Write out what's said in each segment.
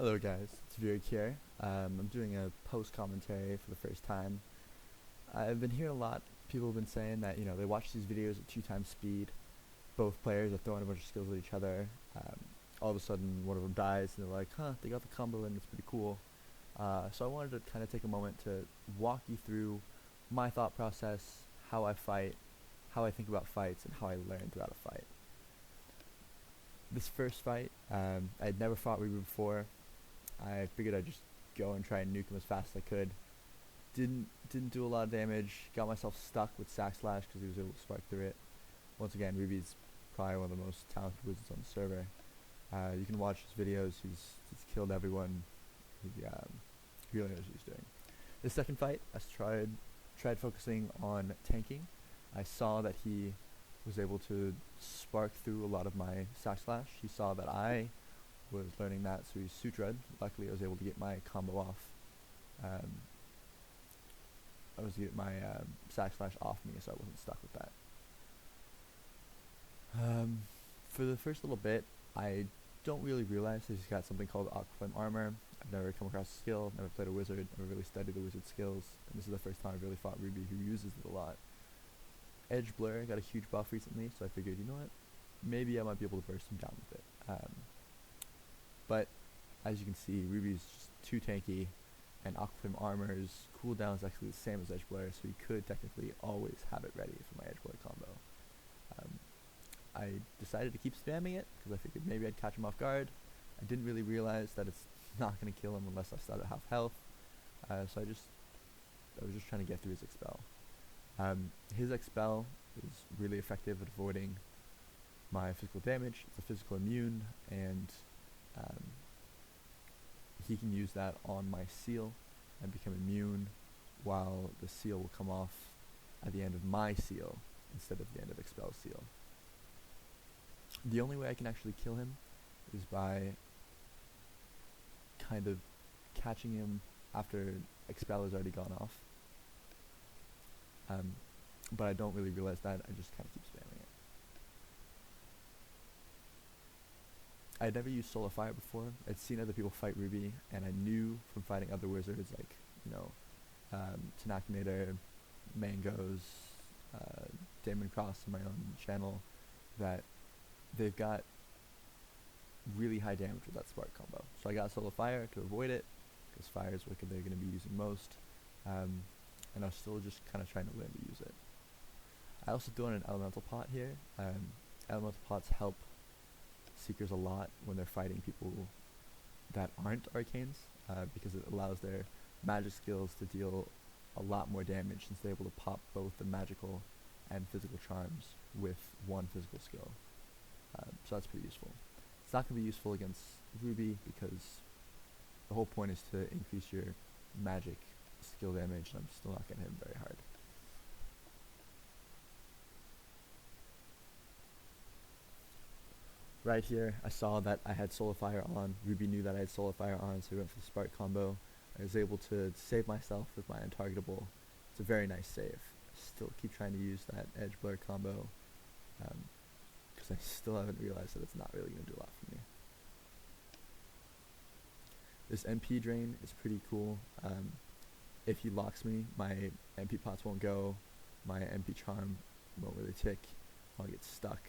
Hello guys, it's Vyrrg here. I'm doing a post commentary for the first time. I've been hearing a lot, people have been saying that, they watch these videos at 2 times speed, both players are throwing a bunch of skills at each other, all of a sudden one of them dies and they're like, huh, they got the combo and it's pretty cool. So I wanted to kind of take a moment to walk you through my thought process, how I fight, how I think about fights, and how I learn throughout a fight. This first fight, I'd never fought Reba before. I figured I'd just go and try and nuke him as fast as I could. Didn't do a lot of damage. Got myself stuck with Sack Slash because he was able to spark through it. Once again, Ruby's probably one of the most talented wizards on the server. You can watch his videos. He's killed everyone. He really knows what he's doing. The second fight, I tried focusing on tanking. I saw that he was able to spark through a lot of my Sack Slash. He saw that I was learning that, so he sutraed. Luckily I was able to get my combo off. I was able to get my Sack Slash off me, so I wasn't stuck with that. For the first little bit, I don't really realize that he's got something called Aquaflame Armor. I've never come across the skill, never played a wizard, never really studied the wizard skills, and this is the first time I've really fought Ruby, who uses it a lot. Edge Blur got a huge buff recently, so I figured, you know what, maybe I might be able to burst him down with it. But as you can see, Ruby's just too tanky, and Aquaflame Armor's cooldown is actually the same as Edge Blur, so he could technically always have it ready for my Edge Blur combo. I decided to keep spamming it because I figured maybe I'd catch him off guard. I didn't really realize that it's not going to kill him unless I start at half health, so I was just trying to get through his expel. His expel is really effective at avoiding my physical damage. It's a physical immune, and he can use that on my seal and become immune, while the seal will come off at the end of my seal instead of the end of expel's seal. The only way I can actually kill him is by kind of catching him after expel has already gone off. But I don't really realize that, I just kind of keep spamming it. I'd never used Solar Fire before. I'd seen other people fight Ruby, and I knew from fighting other wizards like, Tanakinator, Mangoes, Damon Cross on my own channel, that they've got really high damage with that spark combo. So I got Solar Fire to avoid it, because fire is what they're going to be using most, and I was still just kind of trying to learn to use it. I also threw in an Elemental Pot here. Elemental Pots help Seekers a lot when they're fighting people that aren't Arcanes, because it allows their magic skills to deal a lot more damage since they're able to pop both the magical and physical charms with one physical skill. So that's pretty useful. It's not going to be useful against Ruby because the whole point is to increase your magic skill damage, and I'm still not going to hit him very hard. Right here, I saw that I had Solar Fire on. Ruby knew that I had Solar Fire on, so we went for the Spark combo. I was able to save myself with my Untargetable. It's a very nice save. I still keep trying to use that Edge Blur combo, because I still haven't realized that it's not really going to do a lot for me. This MP drain is pretty cool. If he locks me, my MP pots won't go, my MP charm won't really tick, I'll get stuck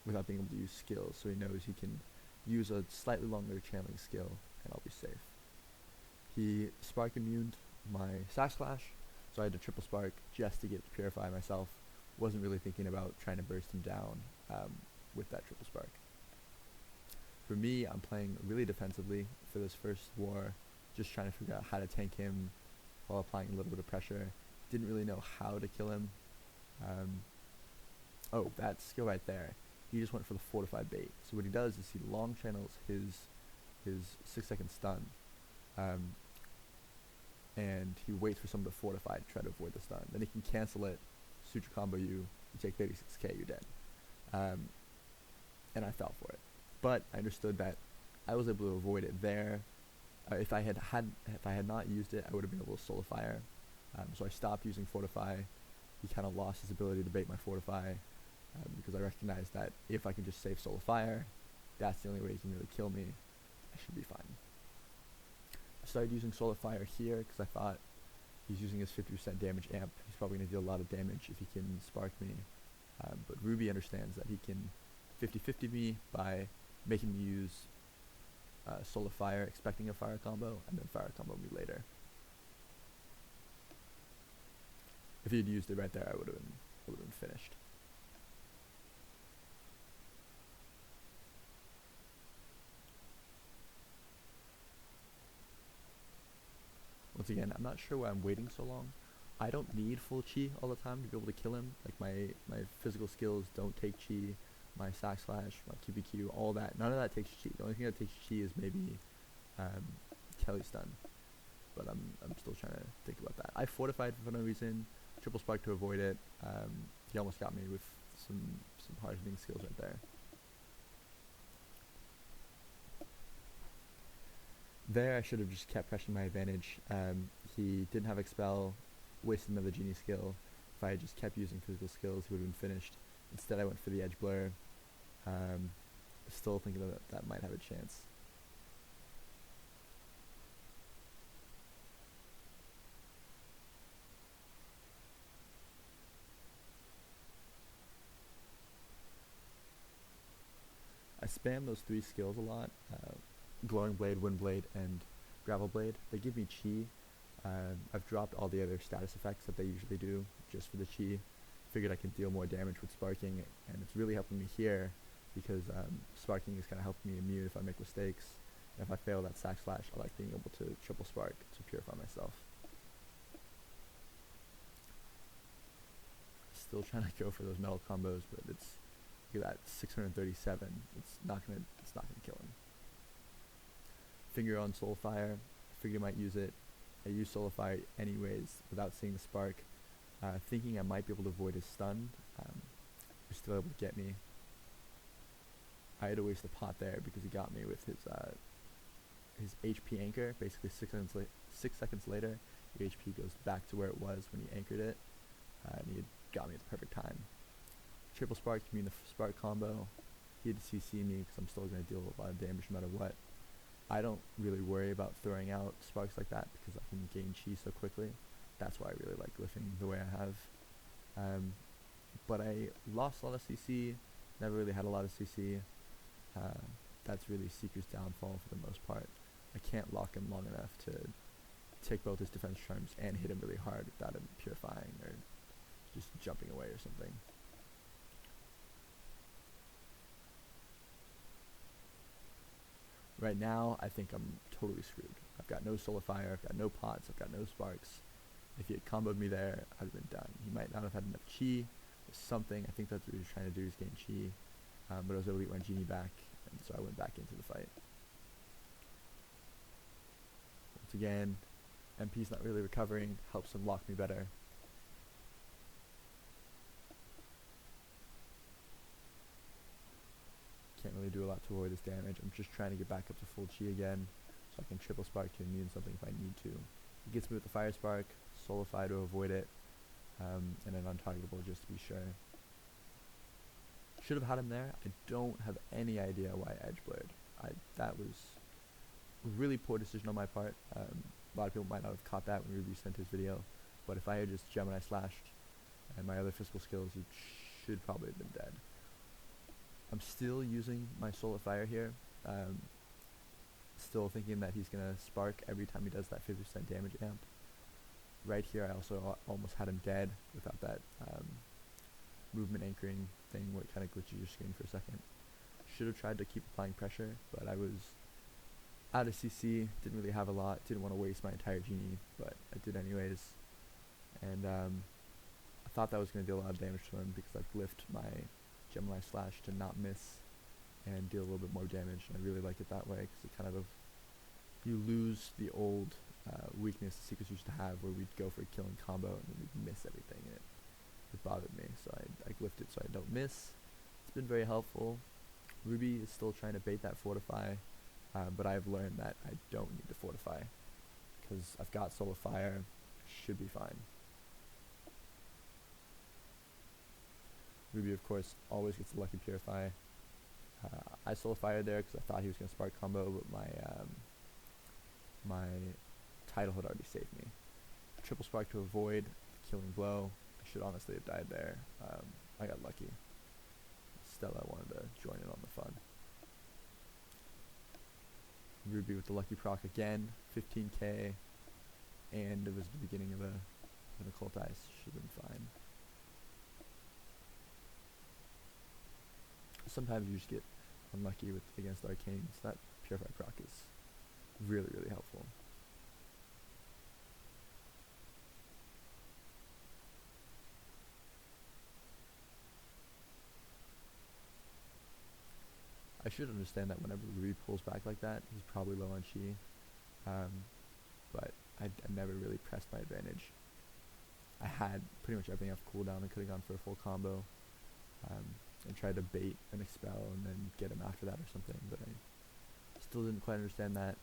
without being able to use skills, so he knows he can use a slightly longer channeling skill and I'll be safe. He spark immuned my Sack Slash, so I had to triple spark just to get to purify myself. Wasn't really thinking about trying to burst him down with that triple spark. For me, I'm playing really defensively for this first war, just trying to figure out how to tank him while applying a little bit of pressure. Didn't really know how to kill him. Oh, that skill right there. He just went for the fortified bait. So what he does is he long channels his 6-second stun, and he waits for someone to fortify to try to avoid the stun. Then he can cancel it, suture combo you take 36k, you're dead. And I fell for it. But I understood that I was able to avoid it there. If I had not used it, I would have been able to Solar Fire. So I stopped using Fortify. He kind of lost his ability to bait my Fortify, because I recognized that if I can just save Solar Fire, that's the only way he can really kill me. I should be fine. I started using Solar Fire here because I thought he's using his 50% damage amp. He's probably going to deal a lot of damage if he can spark me. But Ruby understands that he can 50-50 me by making me use Solar Fire, expecting a fire combo, and then fire combo me later. If he had used it right there, I would have been finished. Once again, I'm not sure why I'm waiting so long. I don't need full chi all the time to be able to kill him. Like my physical skills don't take chi, my sack slash, my QPQ, all that. None of that takes chi. The only thing that takes chi is maybe Kelly stun. But I'm still trying to think about that. I fortified for no reason. Triple spark to avoid it. He almost got me with some hard hitting skills right there. There I should have just kept pressing my advantage. He didn't have expel, wasted another genie skill. If I had just kept using physical skills, he would have been finished. Instead I went for the edge blur. Still thinking that might have a chance. I spam those 3 skills a lot. Glowing Blade, Wind Blade, and Gravel Blade. They give me chi. I've dropped all the other status effects that they usually do just for the chi. Figured I could deal more damage with sparking, and it's really helping me here because sparking is kind of helping me immune if I make mistakes. And if I fail that sack slash, I like being able to triple spark to purify myself. Still trying to go for those metal combos, but it's, look at that, 637. It's not gonna kill him. Finger on Soul Fire. Figured I might use it. I used Soul Fire anyways without seeing the spark, thinking I might be able to avoid his stun. He was still able to get me. I had to waste the pot there because he got me with his HP anchor. Basically 6 seconds later, the HP goes back to where it was when he anchored it, and he had got me at the perfect time. Triple spark me in the spark combo. He had to CC me because I'm still going to deal a lot of damage no matter what. I don't really worry about throwing out sparks like that because I can gain chi so quickly. That's why I really like glyphing the way I have. But I lost a lot of CC, never really had a lot of CC. That's really Seeker's downfall for the most part. I can't lock him long enough to take both his defense charms and hit him really hard without him purifying or just jumping away or something. Right now, I think I'm totally screwed. I've got no Solar Fire, I've got no pots, I've got no sparks. If he had comboed me there, I'd have been done. He might not have had enough chi or something. I think that's what he was trying to do, is gain chi. But I was able to get my genie back, and so I went back into the fight. Once again, MP's not really recovering, helps him lock me better. Can't really do a lot to avoid this damage. I'm just trying to get back up to full chi again, so I can triple spark to immune something if I need to. He gets me with the fire spark, Solify to avoid it, and then untargetable just to be sure. Should have had him there. I don't have any idea why I edge blurred. That was a really poor decision on my part. A lot of people might not have caught that when Ruby sent his video, but if I had just Gemini slashed and my other physical skills, he should probably have been dead. I'm still using my Solar Fire here, still thinking that he's going to spark every time he does that 50% damage amp. Right here I also almost had him dead without that movement anchoring thing where it kind of glitches your screen for a second. Should have tried to keep applying pressure, but I was out of CC, didn't really have a lot, didn't want to waste my entire genie, but I did anyways. And I thought that was going to deal a lot of damage to him because I've glyphed my Gemini slash to not miss and deal a little bit more damage, and I really like it that way because it kind of, you lose the old weakness the Seekers used to have where we'd go for a killing combo and then we'd miss everything, and it bothered me, so I glyphed it so I don't miss. It's been very helpful. Ruby is still trying to bait that fortify, but I've learned that I don't need to fortify because I've got Solar Fire, should be fine. Ruby, of course, always gets the lucky purify. I Solar Fired there because I thought he was going to spark combo, but my my title had already saved me. Triple spark to avoid the killing blow. I should honestly have died there. I got lucky. Stella wanted to join in on the fun. Ruby with the lucky proc again, 15k, and it was the beginning of an occult ice. Should have been fine. Sometimes you just get unlucky against arcanes. That purify proc is really, really helpful. I should understand that whenever Ruby pulls back like that, he's probably low on chi. But I never really pressed my advantage. I had pretty much everything off cooldown. I could have gone for a full combo and tried to bait an expel and then get him after that or something, but I still didn't quite understand that,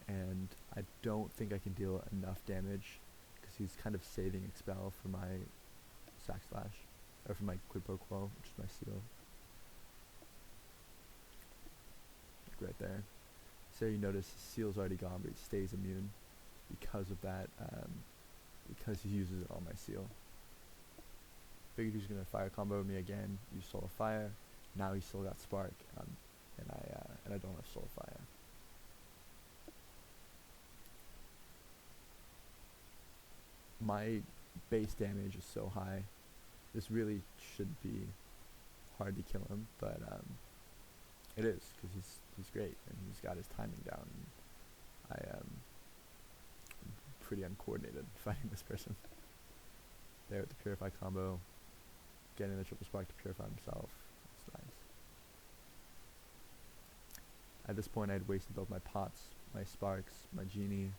and I don't think I can deal enough damage because he's kind of saving expel for my sack slash, or for my quid pro quo, which is my seal. Like right there. So you notice his seal's already gone, but he stays immune because of that, because he uses it on my seal. Figured he was gonna fire combo me again, use Soul of Fire. Now he's still got Spark, and I don't have Soul of Fire. My base damage is so high. This really should be hard to kill him, but it is, because he's great and he's got his timing down. And I'm pretty uncoordinated fighting this person. There with the Purify combo, getting the triple spark to purify himself. That's nice. At this point, I had wasted both my pots, my sparks, my genie,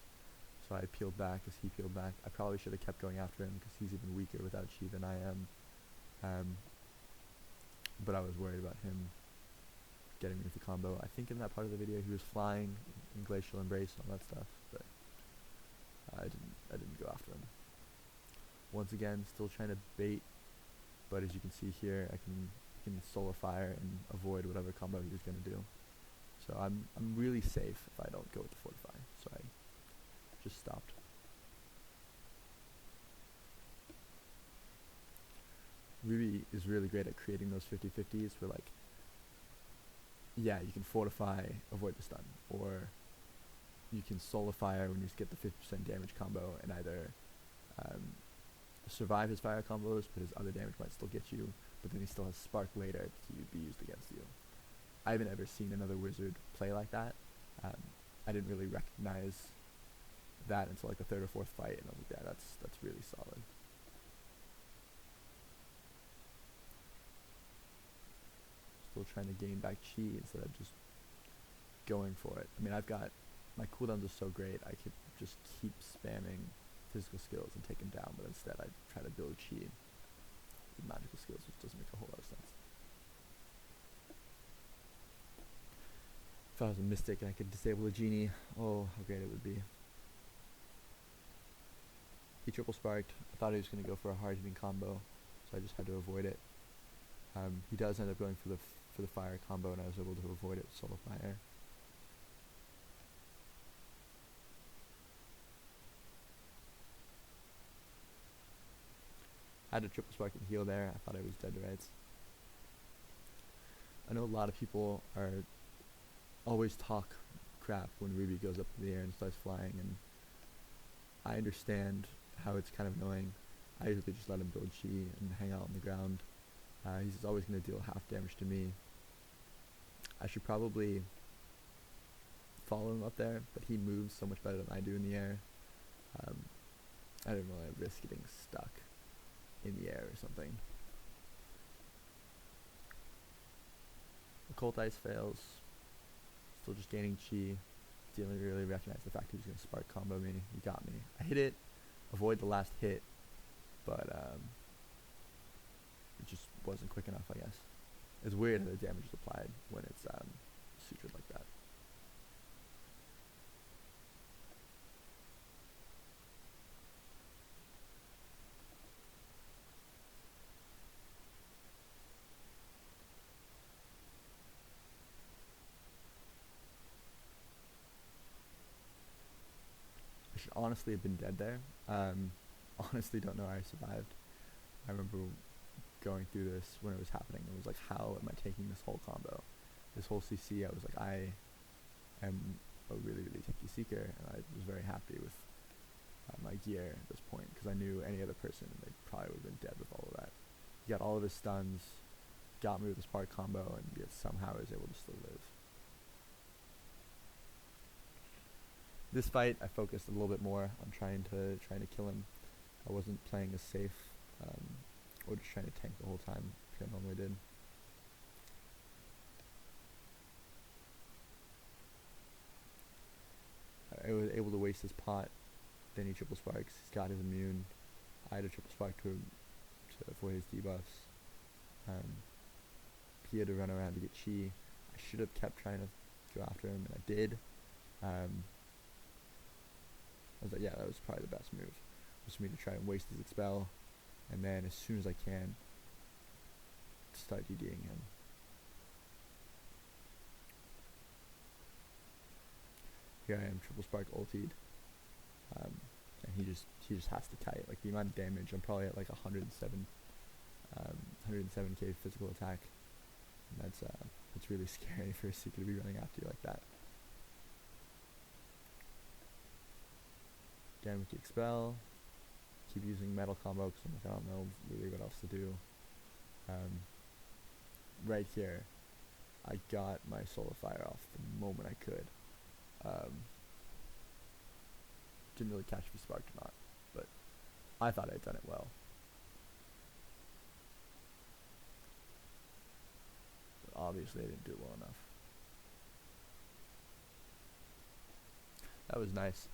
so I peeled back as he peeled back. I probably should have kept going after him because he's even weaker without chi than I am. But I was worried about him getting me with the combo. I think in that part of the video he was flying in Glacial Embrace and all that stuff, but I didn't go after him. Once again, still trying to bait, but as you can see here, I can Soul of Fire and avoid whatever combo he was going to do. So I'm really safe if I don't go with the Fortify, so I just stopped. Ruby is really great at creating those 50-50s where, like, yeah, you can Fortify, avoid the stun, or you can Soul of Fire when you just get the 50% damage combo and either survive his fire combos, but his other damage might still get you, but then he still has Spark later to be used against you. I haven't ever seen another wizard play like that. I didn't really recognize that until like the third or fourth fight, and I was like, yeah, that's really solid. Still trying to gain back chi instead of just going for it. I mean, I've got, my cooldowns are so great, I could just keep spamming physical skills and take him down, but instead I try to build chi with magical skills, which doesn't make a whole lot of sense. If I was a mystic and I could disable the genie, oh, how great it would be. He triple sparked. I thought he was going to go for a hard hitting combo, so I just had to avoid it. He does end up going for the fire combo, and I was able to avoid it with Soul of Fire. I had a triple spark and heal there. I thought I was dead to rights. I know a lot of people always talk crap when Ruby goes up in the air and starts flying, and I understand how it's kind of annoying. I usually just let him build chi and hang out on the ground. He's always going to deal half damage to me. I should probably follow him up there, but he moves so much better than I do in the air. I didn't really risk getting stuck in the air or something. Occult Ice fails. Still just gaining chi. Didn't really recognize the fact he was going to spark combo me. He got me. I hit it, avoid the last hit, but it just wasn't quick enough, I guess. It's weird how the damage is applied when it's sutured like that. should honestly have been dead there. Honestly don't know how I survived. I remember going through this when it was happening. It was like, how am I taking this whole combo? This whole CC, I was like, I am a really, really tanky seeker, and I was very happy with my gear at this point, because I knew any other person, they probably would have been dead with all of that. He got all of his stuns, got me with the spark combo, and yet somehow I was able to still live. This fight, I focused a little bit more on trying to kill him. I wasn't playing as safe, or just trying to tank the whole time, like I normally did. I was able to waste his pot, then he triple sparks, he's got his immune. I had a triple spark to avoid his debuffs. He had to run around to get chi. I should have kept trying to go after him, and I did. I was like, yeah, that was probably the best move, was for me to try and waste his expel, and then as soon as I can, start DDing him. Here I am, triple spark ultied, and he just has to kite. Like, the amount of damage, I'm probably at like 107k physical attack. And that's really scary for a seeker to be running after you like that. Again with the expel, keep using metal combo because I'm like, I don't know really what else to do. Right here, I got my solar fire off the moment I could. Didn't really catch if he sparked or not, but I thought I'd done it well. But obviously I didn't do it well enough. That was nice.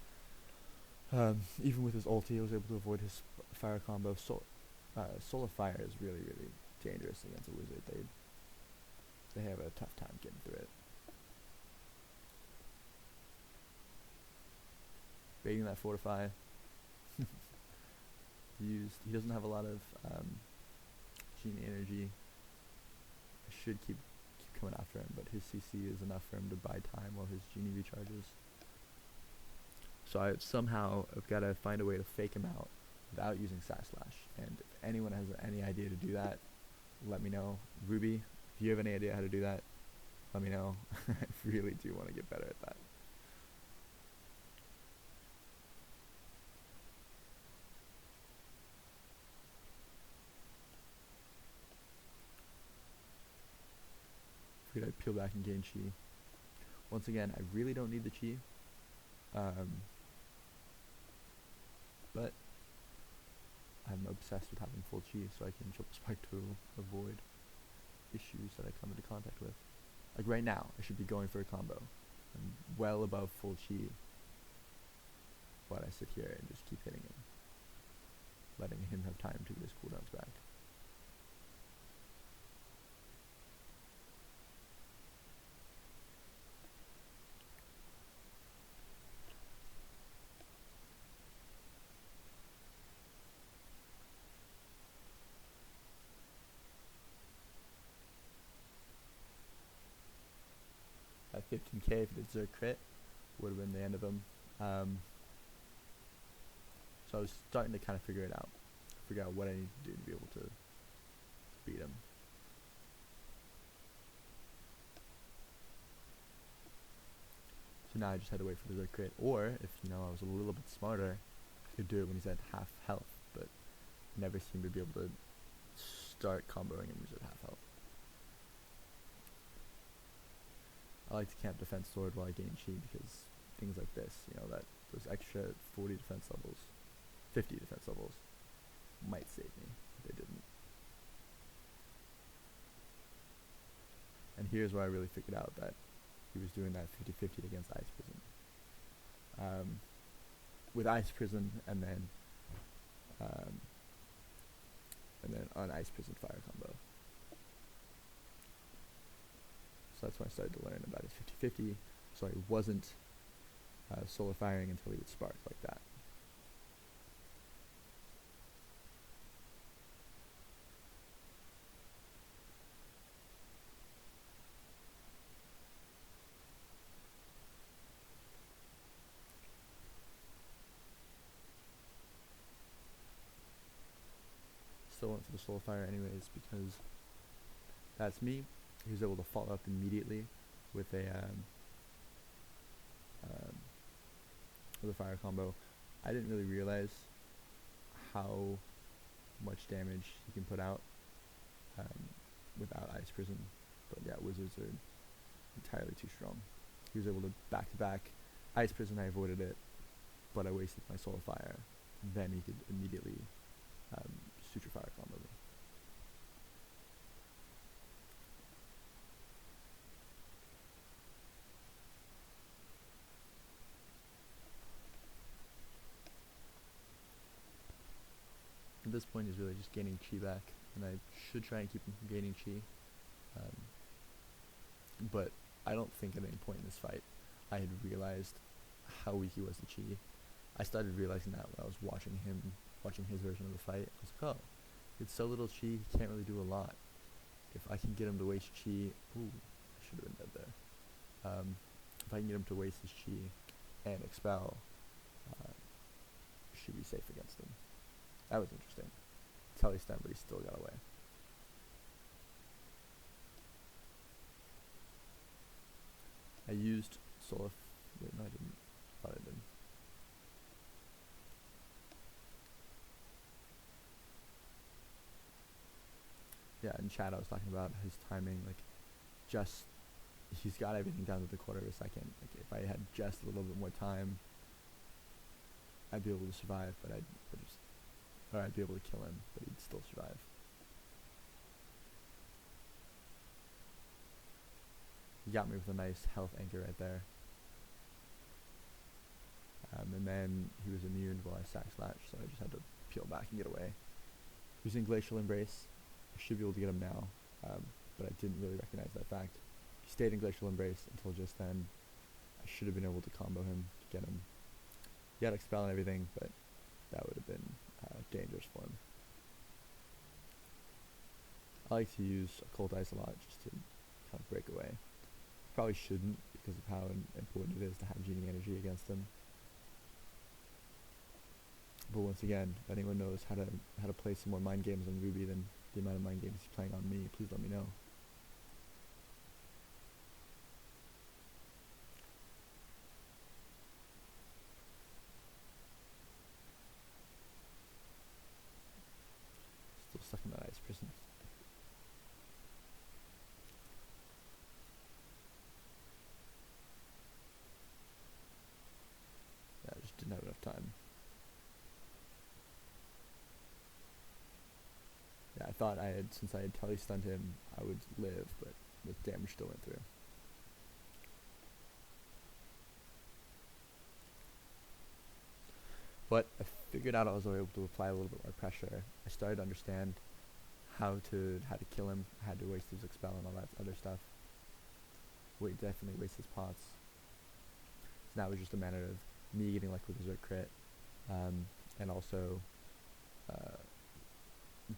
Even with his ulti, I was able to avoid his fire combo. Solar fire is really, really dangerous against a wizard. They have a tough time getting through it. Baiting that fortify. He doesn't have a lot of genie energy. I should keep coming after him, but his CC is enough for him to buy time while his genie recharges. So I somehow have got to find a way to fake him out without using Sash Slash. And if anyone has any idea to do that, let me know. Ruby, if you have any idea how to do that, let me know. I really do want to get better at that. Figured I'd peel back and gain chi. Once again, I really don't need the chi. But I'm obsessed with having full chi, so I can triple spike to avoid issues that I come into contact with. Like right now, I should be going for a combo. I'm well above full chi, but I sit here and just keep hitting him, letting him have time to get his cooldowns back. At 15k for the Zerg crit would have been the end of him. So I was starting to kind of figure out what I need to do to be able to beat him. So now I just had to wait for the Zerg crit, or if I was a little bit smarter, I could do it when he's at half health, but never seemed to be able to start comboing him when he's at half health. I like to camp defense sword while I gain chi, because things like this, those extra 40 defense levels, 50 defense levels, might save me if they didn't. And here's where I really figured out that he was doing that 50-50 against Ice Prison. With Ice Prison and then on Ice Prison fire combo. So that's when I started to learn about his 50-50, so I wasn't solar firing until he would spark like that. still went for the Soul Fire anyways because that's me. He was able to follow up immediately with a fire combo. I didn't really realize how much damage he can put out without Ice Prison, but yeah, Wizards are entirely too strong. He was able to back-to-back Ice Prison. I avoided it, but I wasted my Soul Fire. Then he could immediately Suture Fire combo me. At this point, he's really just gaining chi back, and I should try and keep him from gaining chi. But I don't think at any point in this fight I had realized how weak he was to chi. I started realizing that when I was watching his version of the fight. I was like, oh, it's so little chi, he can't really do a lot. If I can get him to waste chi, ooh, I should have been dead there. If I can get him to waste his chi and expel, should be safe against him. That was interesting. Telly stunned, but he still got away. I used Soul. Wait, no, I didn't. Thought I did. Yeah, in chat I was talking about his timing, like, he's got everything down to the quarter of a second. Like, if I had just a little bit more time, I'd be able to survive, but I'd be able to kill him, but he'd still survive. He got me with a nice health anchor right there. And then he was immune while I sack slash, so I just had to peel back and get away. Using Glacial Embrace, I should be able to get him now, but I didn't really recognize that fact. He stayed in Glacial Embrace until just then. I should have been able to combo him to get him. He had Expel and everything, but that would have been dangerous for him. I like to use Occult Ice a lot just to kind of break away. Probably shouldn't because of how important it is to have Genie Energy against him. But once again, if anyone knows how to play some more mind games on Ruby than the amount of mind games he's playing on me, please let me know. Still stuck in that Ice Prison. Yeah, I just didn't have enough time. Yeah, I thought since I had tele-stunned him, I would live, but the damage still went through. But I figured out I was able to apply a little bit more pressure. I started to understand how to kill him. I had to waste his Expel and all that other stuff. Definitely waste his pots. So now it was just a matter of me getting lucky with his Zerg crit, and also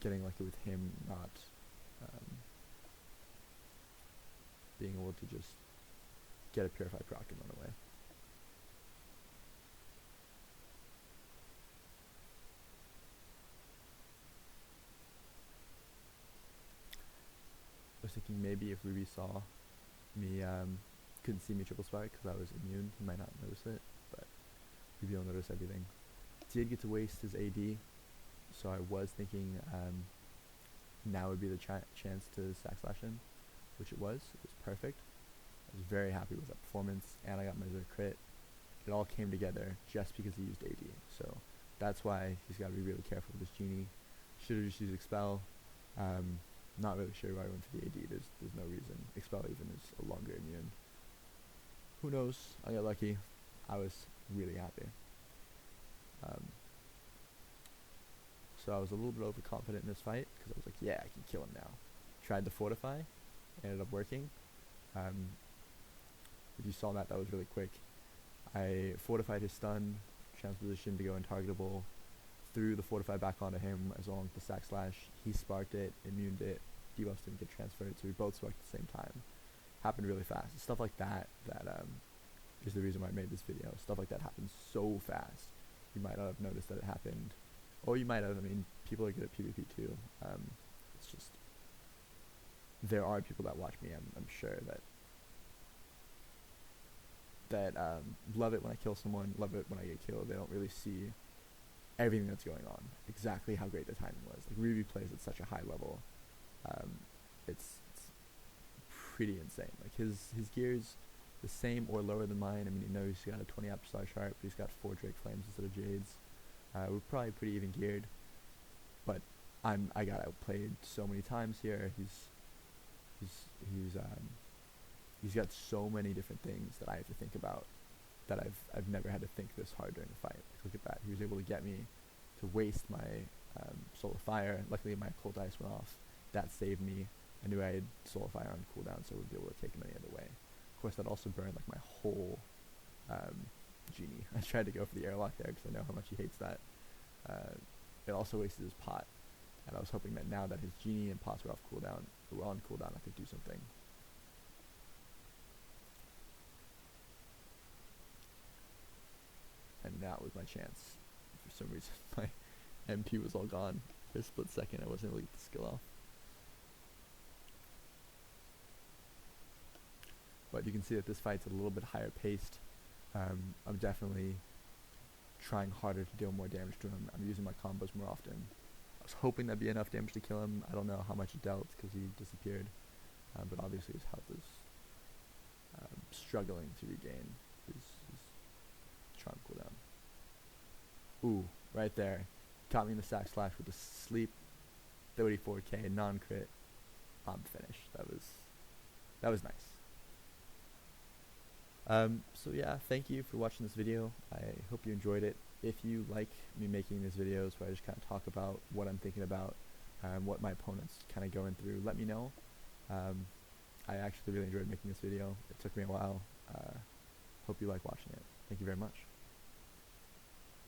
getting lucky with him not being able to just get a Purify proc and run away. I was thinking maybe if Ruby saw me, couldn't see me triple spike because I was immune, he might not notice it, but Ruby will notice everything. Did get to waste his AD, so I was thinking now would be the chance to sack slash him, which it was. It was perfect. I was very happy with that performance, and I got my Zerg crit. It all came together just because he used AD, so that's why he's got to be really careful with his Genie. Should have just used Expel. Not really sure why I went for the AD. There's no reason. Expel even is a longer immune. Who knows? I got lucky. I was really happy. So I was a little bit overconfident in this fight because I was like, yeah, I can kill him now. Tried to fortify, ended up working. If you saw that was really quick. I fortified his stun, transposition to go untargetable, threw the fortify back onto him as long as the sack slash. He sparked it, immuned it, debuffs didn't get transferred, so we both sparked at the same time. Happened really fast. Stuff like that is the reason why I made this video. Stuff like that happens so fast. You might not have noticed that it happened. Or you might have, I mean, people are good at PvP too. It's just there are people that watch me. I'm sure that love it when I kill someone, love it when I get killed. They don't really see everything that's going on, exactly how great the timing was. Like Ruby plays at such a high level. It's pretty insane. Like his gear's the same or lower than mine. I mean, you know, he's got a 20 Apstar Sharp, but he's got 4 Drake Flames instead of Jades. We're probably pretty even geared, but I got outplayed so many times here. He's got so many different things that I have to think about that I've never had to think this hard during a fight. Like, look at that. He was able to get me to waste my Soul of Fire. Luckily my cold ice went off. That saved me. I knew I had Soul of Fire on cooldown, so I would be able to take him any other way. Of course, that also burned like my whole genie. I tried to go for the airlock there because I know how much he hates that. It also wasted his pot, and I was hoping that now that his genie and pots were on cooldown, I could do something. And that was my chance. For some reason, my MP was all gone for a split second. I wasn't able to get the skill off. But you can see that this fight's a little bit higher paced. I'm definitely trying harder to deal more damage to him. I'm using my combos more often. I was hoping that'd be enough damage to kill him. I don't know how much it dealt because he disappeared. But obviously his health is struggling to regain his charm cooldown. Ooh, right there. Caught me in the sack slash with the sleep. 34k non-crit. I'm finished. That was nice. So yeah, thank you for watching this video. I hope you enjoyed it. If you like me making these videos where I just kind of talk about what I'm thinking about and what my opponent's kind of going through, let me know. I actually really enjoyed making this video. It took me a while. Hope you like watching it. Thank you very much.